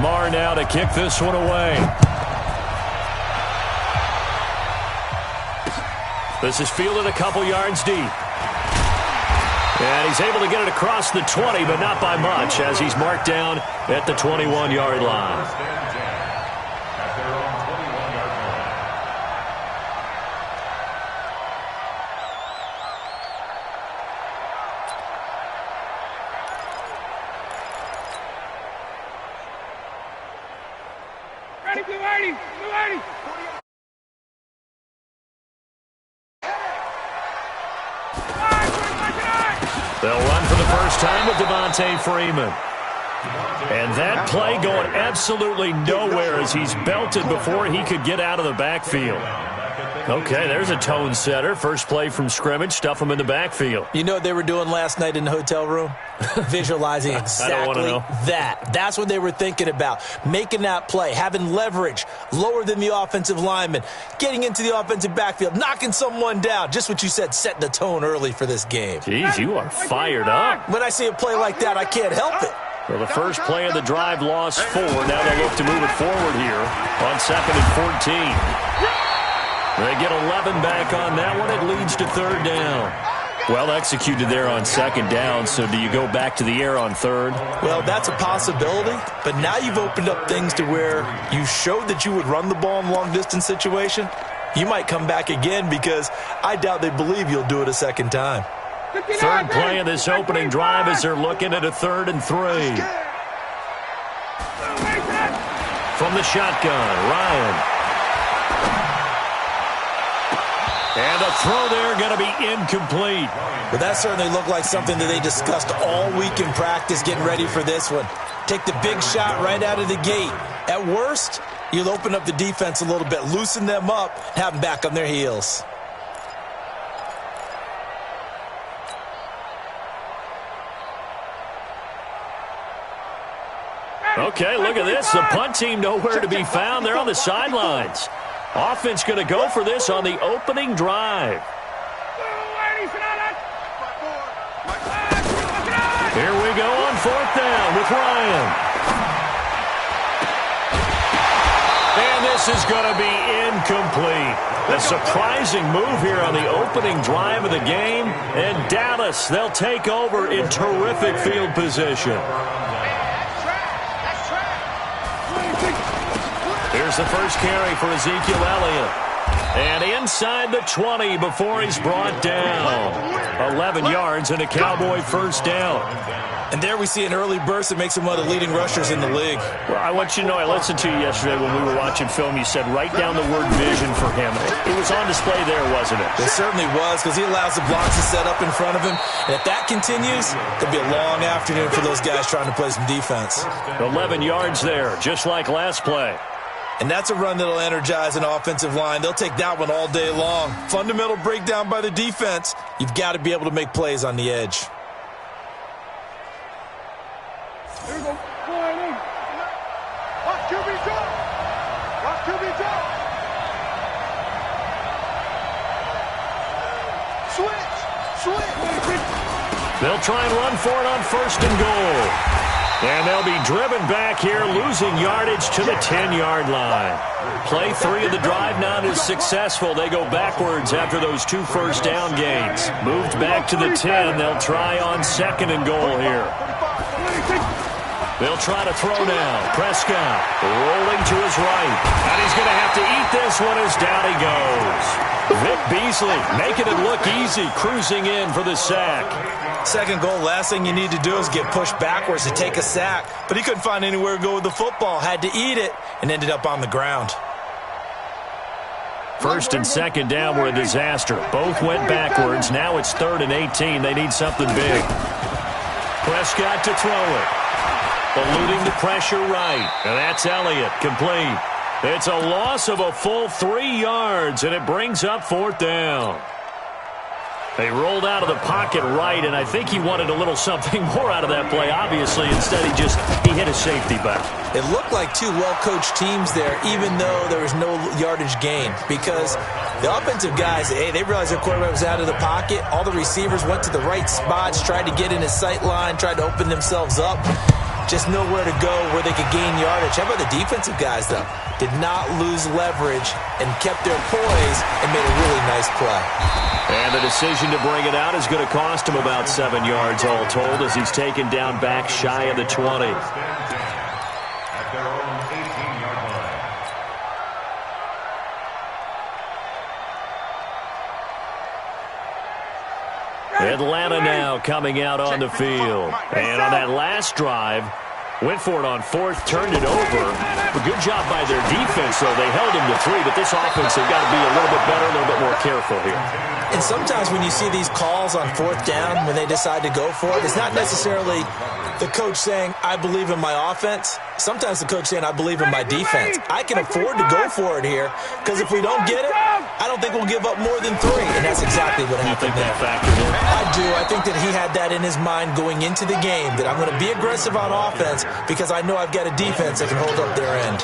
Marr now to kick this one away. This is fielded a couple yards deep. And he's able to get it across the 20, but not by much, as he's marked down at the 21-yard line. They'll run for the first time with Devontae Freeman. And that play going absolutely nowhere as he's belted before he could get out of the backfield. Okay, there's a tone setter. First play from scrimmage, stuff him in the backfield. You know what they were doing last night in the hotel room? Visualizing exactly that. That's what they were thinking about. Making that play, having leverage, lower than the offensive lineman, getting into the offensive backfield, knocking someone down. Just what you said, setting the tone early for this game. Jeez, you are fired up. When I see a play like that, I can't help it. Well, the first play of the drive lost 4. Now they look to move it forward here on 2nd and 14. They get 11 back on that one. It leads to 3rd down. Well executed there on 2nd down, so do you go back to the air on 3rd? Well, that's a possibility, but now you've opened up things to where you showed that you would run the ball in long-distance situation. You might come back again because I doubt they believe you'll do it a second time. 3rd play of this opening drive as they're looking at a 3rd and 3. From the shotgun, Ryan. And the throw there going to be incomplete. But that certainly looked like something that they discussed all week in practice getting ready for this one. Take the big shot right out of the gate. At worst, you'll open up the defense a little bit, loosen them up, have them back on their heels. Okay, look at this. The punt team nowhere to be found. They're on the sidelines. Offense going to go for this on the opening drive. Here we go on 4th down with Ryan. And this is going to be incomplete. A surprising move here on the opening drive of the game. And Dallas, they'll take over in terrific field position. Here's the first carry for Ezekiel Elliott. And inside the 20 before he's brought down. 11 yards and a Cowboy first down. And there we see an early burst that makes him one of the leading rushers in the league. Well, I want you to know, I listened to you yesterday when we were watching film. You said write down the word vision for him. It was on display there, wasn't it? It certainly was, because he allows the blocks to set up in front of him. And if that continues, it'll be a long afternoon for those guys trying to play some defense. 11 yards there, just like last play. And that's a run that'll energize an offensive line. They'll take that one all day long. Fundamental breakdown by the defense. You've got to be able to make plays on the edge. Here we go. Watch QB drop. Watch QB drop. Switch. They'll try and run for it on 1st and goal. And they'll be driven back here, losing yardage to the 10-yard line. Play 3 of the drive not as successful. They go backwards after those 2 first down gains. Moved back to the 10. They'll try on 2nd and goal here. They'll try to throw now. Prescott rolling to his right. And he's going to have to eat this one as down he goes. Vic Beasley making it look easy, cruising in for the sack. 2nd goal, last thing you need to do is get pushed backwards to take a sack. But he couldn't find anywhere to go with the football. Had to eat it and ended up on the ground. 1st and 2nd down were a disaster. Both went backwards. Now it's 3rd and 18. They need something big. Prescott to throw it. Eluding the pressure right. And that's Elliott, complete. It's a loss of a full 3 yards, and it brings up 4th down. They rolled out of the pocket right, and I think he wanted a little something more out of that play, obviously. Instead, he hit a safety back. It looked like 2 well-coached teams there, even though there was no yardage gain. Because the offensive guys, they realized their quarterback was out of the pocket. All the receivers went to the right spots, tried to get in his sight line, tried to open themselves up. Just nowhere to go where they could gain yardage. How about the defensive guys, though? Did not lose leverage and kept their poise and made a really nice play. And the decision to bring it out is going to cost him about 7 yards all told as he's taken down back shy of the 20. Atlanta now coming out on the field. And on that last drive, went for it on fourth, turned it over. A good job by their defense, though. They held him to 3, but this offense have got to be a little bit better, a little bit more careful here. And sometimes when you see these calls on fourth down, when they decide to go for it, it's not necessarily the coach saying, I believe in my offense. Sometimes the coach saying, I believe in my defense. I can afford to go for it here because if we don't get it, I don't think we'll give up more than 3. And that's exactly what happened there. I do. I think that he had that in his mind going into the game, that I'm going to be aggressive on offense because I know I've got a defense that can hold up their end.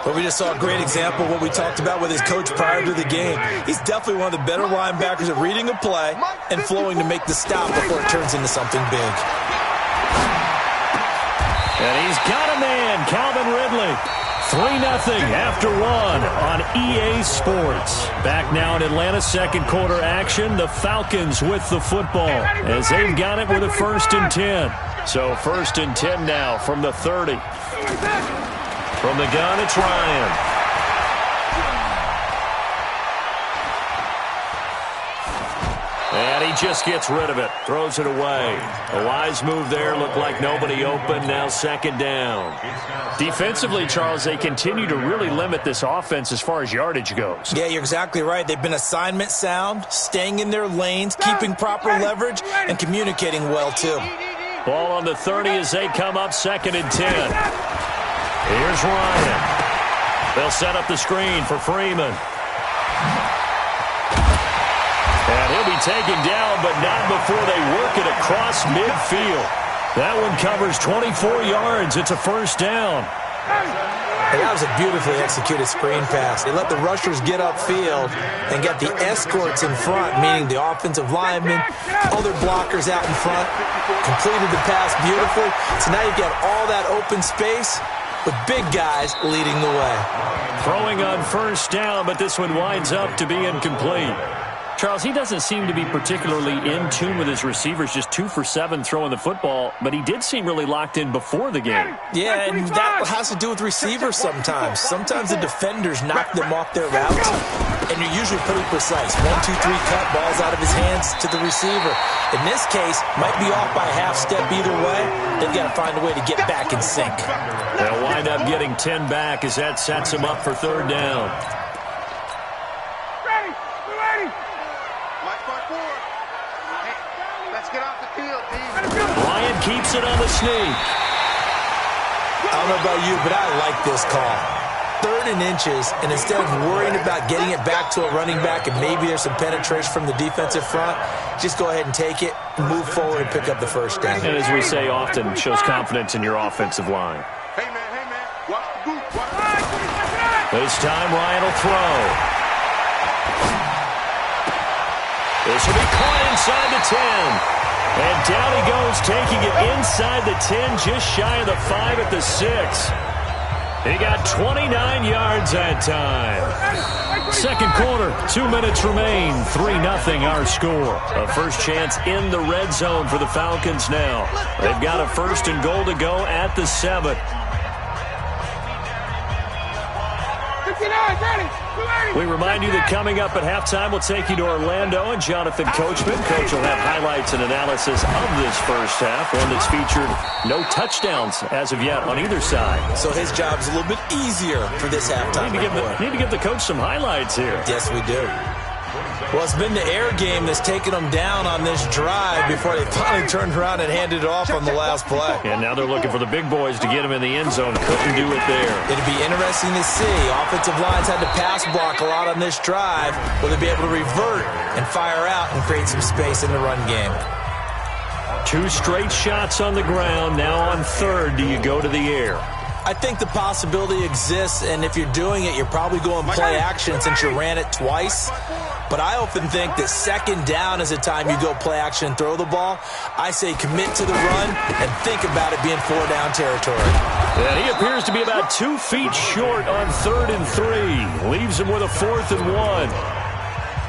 But we just saw a great example of what we talked about with his coach prior to the game. He's definitely one of the better linebackers at reading a play and flowing to make the stop before it turns into something big. And he's got a man, Calvin Ridley. 3-0 after 1 on EA Sports. Back now in Atlanta, second quarter action. The Falcons with the football as they've got it with a 1st and 10. So 1st and 10 now from the 30. From the gun, it's Ryan. And he just gets rid of it. Throws it away. A wise move there. Looked like nobody open. Now 2nd down. Defensively, Charles, they continue to really limit this offense as far as yardage goes. Yeah, you're exactly right. They've been assignment sound, staying in their lanes, keeping proper leverage, and communicating well, too. Ball on the 30 as they come up 2nd and 10. Here's Ryan. They'll set up the screen for Freeman. And he'll be taken down, but not before they work it across midfield. That one covers 24 yards. It's a 1st down. And that was a beautifully executed screen pass. They let the rushers get upfield and got the escorts in front, meaning the offensive linemen, other blockers out in front, completed the pass beautifully. So now you've got all that open space with big guys leading the way. Throwing on 1st down, but this one winds up to be incomplete. Charles, he doesn't seem to be particularly in tune with his receivers, just 2 for 7 throwing the football, but he did seem really locked in before the game. Yeah, and that has to do with receivers sometimes. Sometimes the defenders knock them off their routes, and you're usually pretty precise. 1, 2, 3 cut, balls out of his hands to the receiver. In this case, might be off by a half step either way. They've got to find a way to get back in sync. They'll wind up getting 10 back as that sets him up for 3rd down. Bryant keeps it on the sneak. I don't know about you, but I like this call. 3rd and inches, and instead of worrying about getting it back to a running back and maybe there's some penetration from the defensive front, just go ahead and take it, move forward, and pick up the 1st down. And as we say often, shows confidence in your offensive line. Hey, man, watch the boot. This time, Ryan will throw. This will be caught inside the 10. And down he goes, taking it inside the 10, just shy of the 5 at the 6. He got 29 yards that time. Second quarter, 2 minutes remain. 3-0 our score. A first chance in the red zone for the Falcons now. They've got a 1st and goal to go at the 7. We remind you that coming up at halftime, we'll take you to Orlando and Jonathan Coachman. Coach will have highlights and analysis of this first half, one that's featured no touchdowns as of yet on either side. So his job's a little bit easier for this halftime. Need to give the coach some highlights here. Yes, we do. Well, it's been the air game that's taken them down on this drive before they finally turned around and handed it off on the last play. And now they're looking for the big boys to get them in the end zone. Couldn't do it there. It'd be interesting to see. Offensive lines had to pass block a lot on this drive. Will they be able to revert and fire out and create some space in the run game? 2 straight shots on the ground. Now on 3rd, do you go to the air? I think the possibility exists, and if you're doing it, you're probably going play action since you ran it twice. But I often think that second down is a time you go play action and throw the ball. I say commit to the run and think about it being 4-down territory. And he appears to be about 2 feet short on 3rd and 3. Leaves him with a 4th and 1.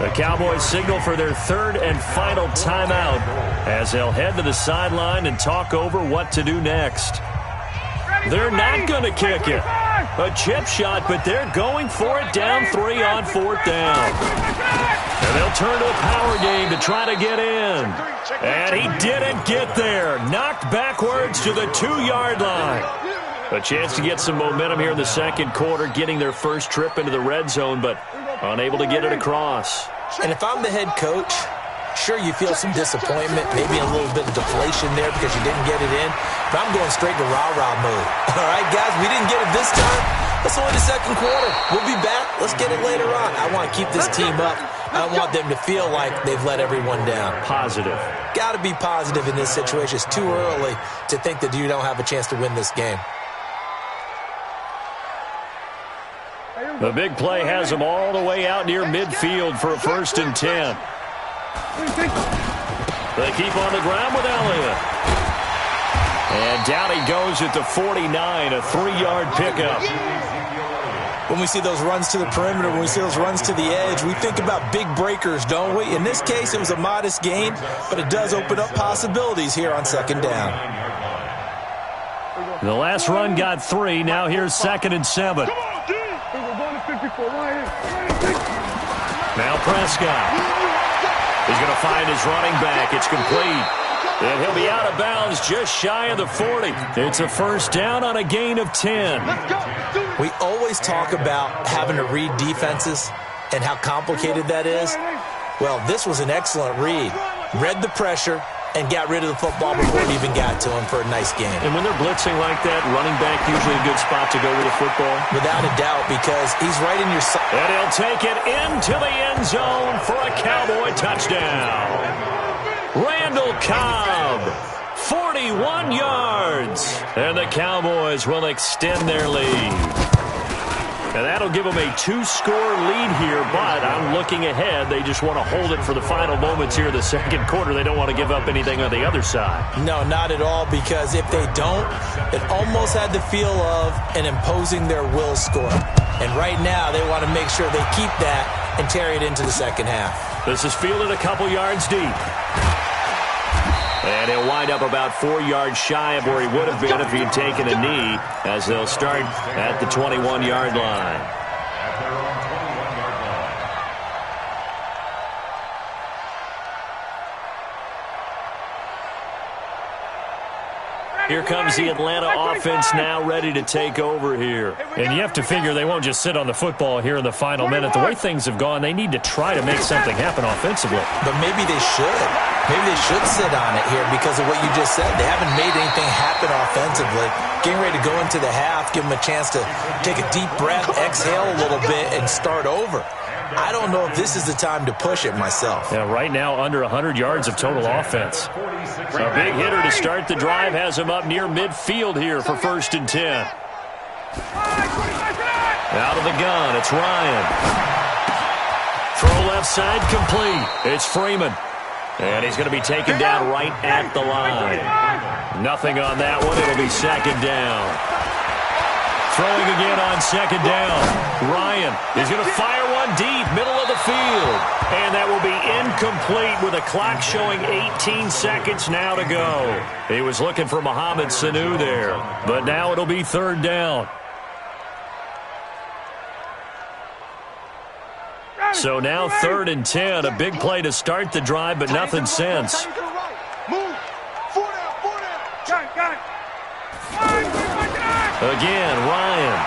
The Cowboys signal for their 3rd and final timeout as they'll head to the sideline and talk over what to do next. They're not going to kick it. A chip shot, but they're going for it down 3 on 4th down. And they'll turn to a power game to try to get in. And he didn't get there. Knocked backwards to the 2-yard line. A chance to get some momentum here in the second quarter, getting their first trip into the red zone, but unable to get it across. And if I'm the head coach, sure, you feel some disappointment, maybe a little bit of deflation there because you didn't get it in. But I'm going straight to rah-rah mode. All right, guys, we didn't get it this time. It's only the second quarter. We'll be back. Let's get it later on. I want to keep this team up. I don't want them to feel like they've let everyone down. Positive. Got to be positive in this situation. It's too early to think that you don't have a chance to win this game. The big play has them all the way out near midfield for a 1st and 10. They keep on the ground with Elliott. And down he goes at the 49, a 3-yard pickup. When we see those runs to the perimeter, when we see those runs to the edge, we think about big breakers, don't we? In this case, it was a modest gain, but it does open up possibilities here on 2nd down. The last run got 3. Now here's 2nd and 7. Now Prescott. He's going to find his running back. It's complete. And he'll be out of bounds just shy of the 40. It's a 1st down on a gain of 10. We always talk about having to read defenses and how complicated that is. Well, this was an excellent read. Read the pressure and got rid of the football before it even got to him for a nice game. And when they're blitzing like that, running back usually a good spot to go with the football? Without a doubt, because he's right in your side. And he'll take it into the end zone for a Cowboy touchdown. Randall Cobb, 41 yards. And the Cowboys will extend their lead. And that'll give them a 2-score lead here, but I'm looking ahead. They just want to hold it for the final moments here in the second quarter. They don't want to give up anything on the other side. No, not at all, because if they don't, it almost had the feel of an imposing their will score. And right now, they want to make sure they keep that and carry it into the second half. This is fielded a couple yards deep. And he'll wind up about 4 yards shy of where he would have been if he had taken a knee, as they'll start at the 21-yard line. Here comes the Atlanta offense now ready to take over here. And you have to figure they won't just sit on the football here in the final minute. The way things have gone, they need to try to make something happen offensively. But maybe they should. Maybe they should sit on it here because of what you just said. They haven't made anything happen offensively. Getting ready to go into the half, give them a chance to take a deep breath, exhale a little bit, and start over. I don't know if this is the time to push it myself. Yeah, right now under 100 yards of total offense. A big hitter to start the drive has him up near midfield here for 1st and 10. Out of the gun, it's Ryan. Throw left side complete. It's Freeman. And he's going to be taken down right at the line. Nothing on that one. It'll be 2nd down. Throwing again on 2nd down. Ryan is going to fire one deep, middle of the field. And that will be incomplete with a clock showing 18 seconds now to go. He was looking for Mohamed Sanu there. But now it'll be 3rd down. So now 3rd and 10. A big play to start the drive, but nothing since. Again, Ryan.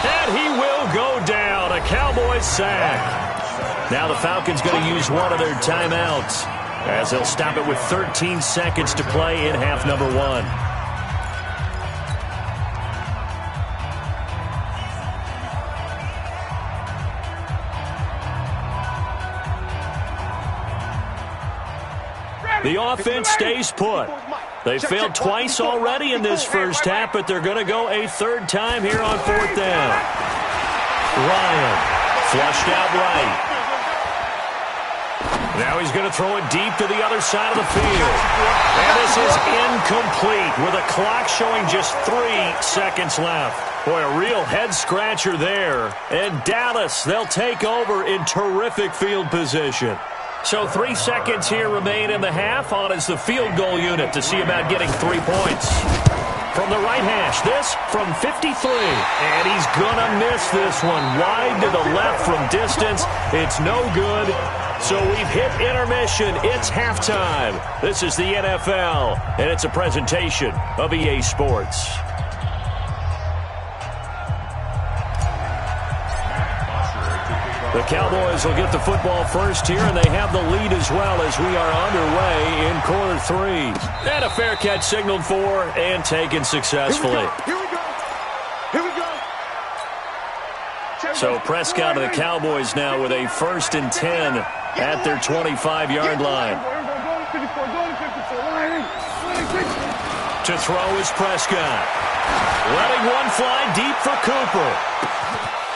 And he will go down. A Cowboys sack. Now the Falcons going to use one of their timeouts as they'll stop it with 13 seconds to play in half number 1. The offense stays put. They failed twice already in this first half, but they're going to go a third time here on fourth down. Ryan flushed out right. Now he's going to throw it deep to the other side of the field. And this is incomplete with a clock showing just 3 seconds left. Boy, a real head-scratcher there. And Dallas, they'll take over in terrific field position. So 3 seconds here remain in the half. On is the field goal unit to see about getting 3 points. From the right hash, this from 53. And he's going to miss this one. Wide to the left from distance. It's no good. So we've hit intermission. It's halftime. This is the NFL, and it's a presentation of EA Sports. The Cowboys will get the football first here, and they have the lead as well as we are underway in quarter 3. And a fair catch signaled for and taken successfully. Here we go. Here we go. So Prescott of the Cowboys now with a 1st and 10 at their 25-yard line. To throw is Prescott. Letting one fly deep for Cooper.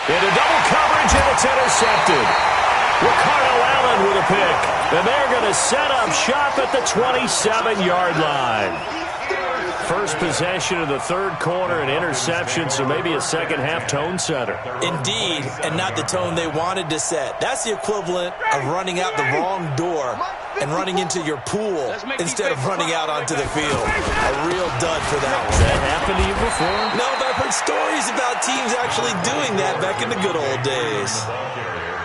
Into double coverage, and it's intercepted. Ricardo Allen with a pick. And they're going to set up shop at the 27-yard line. First possession of the third quarter, an interception, so maybe a second-half tone setter. Indeed, and not the tone they wanted to set. That's the equivalent of running out the wrong door and running into your pool instead of running out onto the field. A real dud for that one. Has that happened to you before? No, but I've heard stories about teams actually doing that back in the good old days.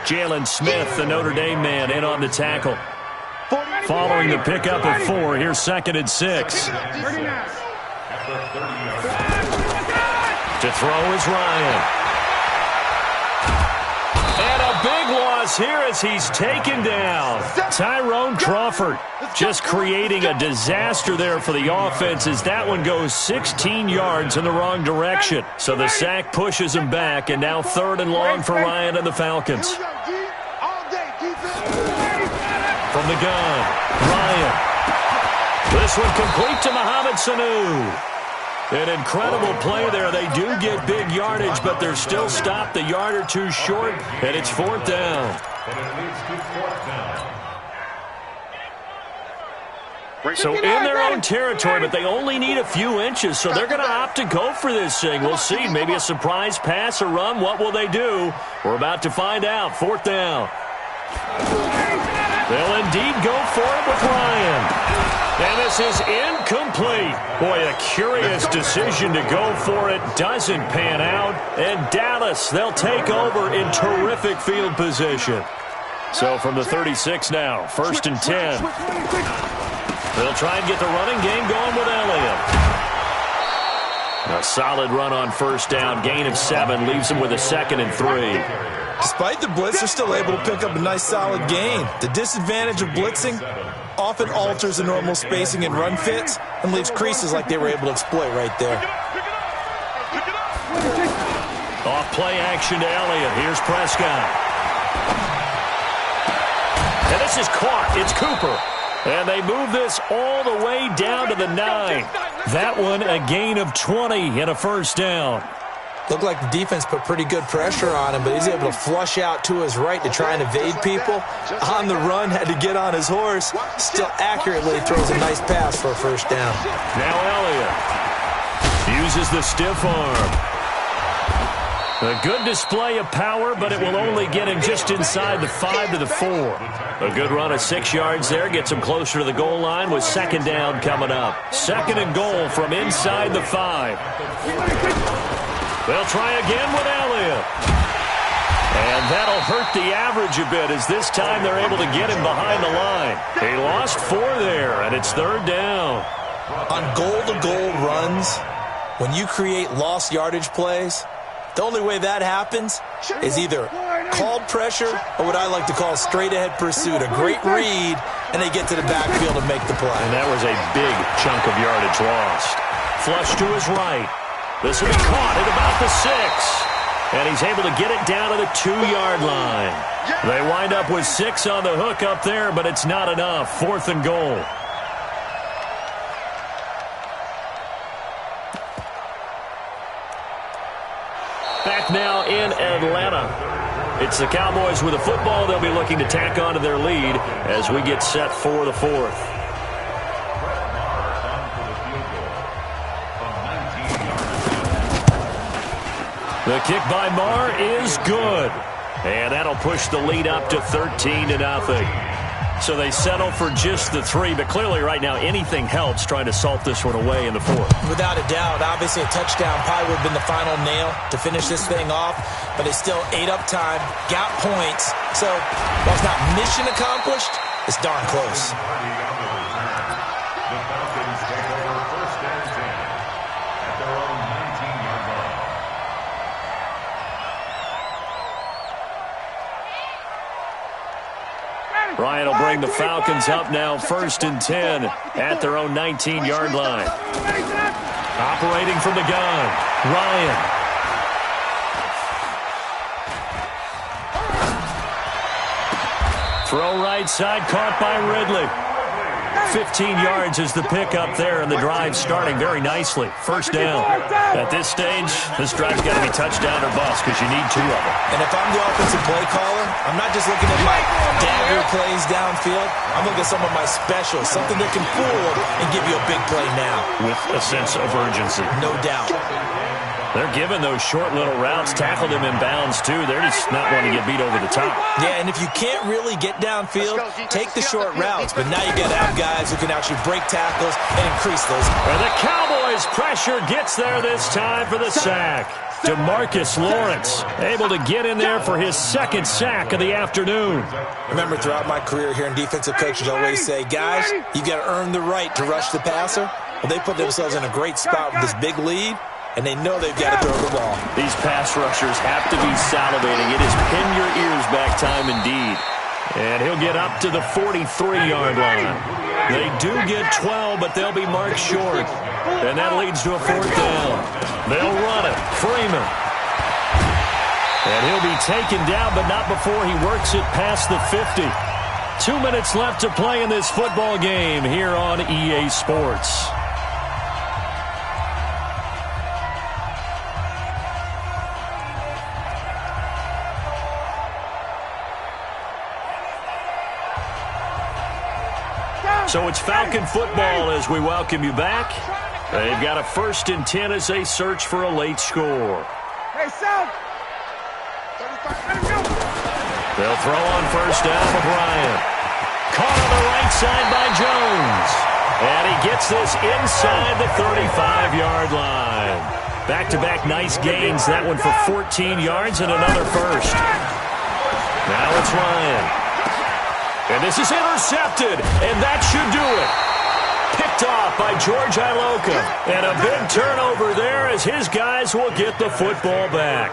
Jalen Smith, the Notre Dame man, in on the tackle. Following the pickup of 4, here's 2nd and 6. To throw is Ryan. And a big loss here as he's taken down. Tyrone Crawford just creating a disaster there for the offense as that one goes 16 yards in the wrong direction. So the sack pushes him back, and now 3rd and long for Ryan and the Falcons. From the gun, Ryan. This one complete to Mohamed Sanu. An incredible play there. They do get big yardage, but they're still stopped a yard or 2 short, and it's 4th down. So in their own territory, but they only need a few inches, so they're going to opt to go for this thing. We'll see. Maybe a surprise pass or run. What will they do? We're about to find out. 4th down. They'll indeed go for it with Ryan. And this is incomplete. Boy, a curious decision to go for it. Doesn't pan out. And Dallas, they'll take over in terrific field position. So from the 36 now, 1st and 10. They'll try and get the running game going with Elliott. A solid run on 1st down. Gain of 7 leaves them with a 2nd and 3. Despite the blitz, they're still able to pick up a nice solid gain. The disadvantage of blitzing often alters the normal spacing and run fits and leaves creases like they were able to exploit right there. Off play action to Elliott. Here's Prescott. And this is caught. It's Cooper. And they move this all the way down to the 9. That one a gain of 20 and a 1st down. Looked like the defense put pretty good pressure on him, but he's able to flush out to his right to try and evade people. On the run, had to get on his horse. Still accurately throws a nice pass for a 1st down. Now Elliott uses the stiff arm. A good display of power, but it will only get him just inside the 5 to the 4. A good run of 6 yards there gets him closer to the goal line with 2nd down coming up. 2nd and goal from inside the 5. They'll try again with Elliott. And that'll hurt the average a bit as this time they're able to get him behind the line. He lost 4 there, and it's 3rd down. On goal-to-goal runs, when you create lost yardage plays, the only way that happens is either called pressure or what I like to call straight-ahead pursuit. A great read, and they get to the backfield and make the play. And that was a big chunk of yardage lost. Flush to his right. This will be caught at about the 6. And he's able to get it down to the 2-yard line. They wind up with 6 on the hook up there, but it's not enough. 4th and goal. Back now in Atlanta. It's the Cowboys with the football. They'll be looking to tack on to their lead as we get set for the fourth. The kick by Marr is good. And that'll push the lead up to 13-0. So they settle for just the 3, but clearly right now anything helps trying to salt this one away in the fourth. Without a doubt, obviously a touchdown probably would have been the final nail to finish this thing off, but they still ate up time, got points. So while it's not mission accomplished, it's darn close. Ryan will bring the Falcons up now 1st and 10 at their own 19-yard line. Operating from the gun, Ryan. Throw right side, caught by Ridley. 15 yards is the pickup there, and the drive starting very nicely. First down. At this stage, this drive's got to be touchdown or bust because you need 2 of them. And if I'm the offensive play caller, I'm not just looking at my dagger plays downfield. I'm looking at some of my specials, something that can fool them and give you a big play now. With a sense of urgency. No doubt. They're giving those short little routes, tackled them in bounds, too. They're just not wanting to get beat over the top. Yeah, and if you can't really get downfield, take the short routes. But now you got to have guys who can actually break tackles and increase those. And the Cowboys' pressure gets there this time for the sack. DeMarcus Lawrence able to get in there for his 2nd sack of the afternoon. Remember, throughout my career here in defensive coaches always say, guys, you got to earn the right to rush the passer. Well, they put themselves in a great spot with this big lead, and they know they've got to throw the ball. These pass rushers have to be salivating. It is pin your ears back time indeed. And he'll get up to the 43-yard line. They do get 12, but they'll be marked short. And that leads to a 4th down. They'll run it. Freeman. And he'll be taken down, but not before he works it past the 50. 2 minutes left to play in this football game here on EA Sports. So it's Falcon football as we welcome you back. They've got a 1st and 10 as they search for a late score. Hey, South. They'll throw on 1st down to Bryant. Caught on the right side by Jones. And he gets this inside the 35-yard line. Back-to-back nice gains. That one for 14 yards and another first. Now it's Ryan. And this is intercepted, and that should do it. Picked off by George Iloka. And a big turnover there as his guys will get the football back.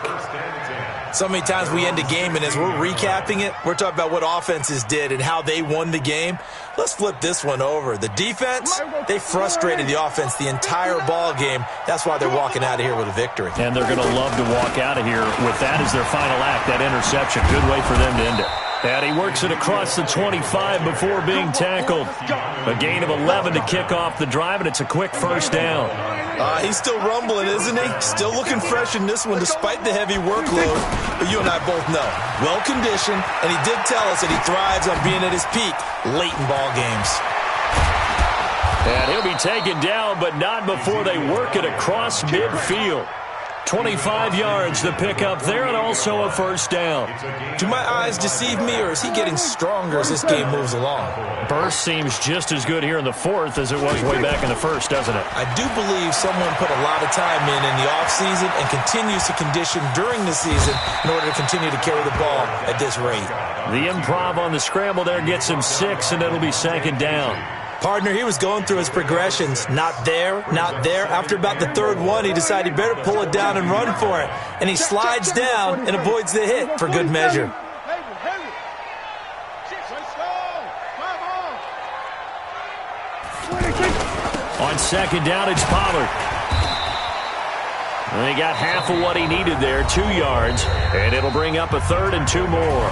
So many times we end a game, and as we're recapping it, we're talking about what offenses did and how they won the game. Let's flip this one over. The defense, they frustrated the offense the entire ball game. That's why they're walking out of here with a victory. And they're going to love to walk out of here with that as their final act, that interception. Good way for them to end it. And he works it across the 25 before being tackled. A gain of 11 to kick off the drive, and it's a quick 1st down. He's still rumbling, isn't he? Still looking fresh in this one despite the heavy workload. But you and I both know, well-conditioned, and he did tell us that he thrives on being at his peak late in ball games. And he'll be taken down, but not before they work it across midfield. 25 yards to pick up there, and also a 1st down. Do my eyes deceive me, or is he getting stronger as this game moves along? Burst seems just as good here in the 4th as it was way back in the 1st, doesn't it? I do believe someone put a lot of time in the offseason and continues to condition during the season in order to continue to carry the ball at this rate. The improv on the scramble there gets him 6, and it'll be 2nd down. Partner, he was going through his progressions. Not there, not there. After about the 3rd one, he decided he better pull it down and run for it. And he slides down and avoids the hit for good measure. On 2nd down, it's Pollard. And he got half of what he needed there, 2 yards. And it'll bring up a 3rd and 2 more.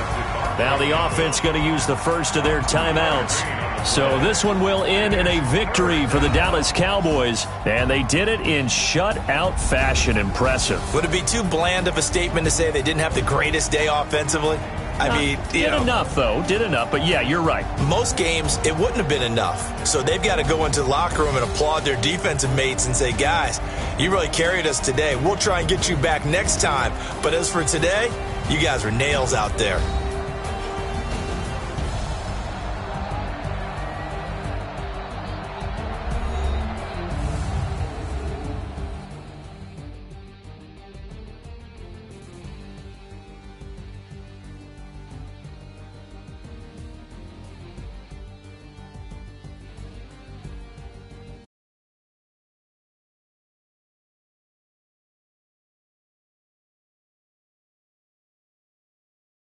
Now the offense going to use the first of their timeouts So this one will end in a victory for the Dallas Cowboys, and they did it in shutout fashion. Impressive. Would it be too bland of a statement to say they didn't have the greatest day offensively? I mean, did enough, though. Did enough. But, yeah, you're right. Most games, it wouldn't have been enough. So they've got to go into the locker room and applaud their defensive mates and say, guys, you really carried us today. We'll try and get you back next time. But as for today, you guys were nails out there.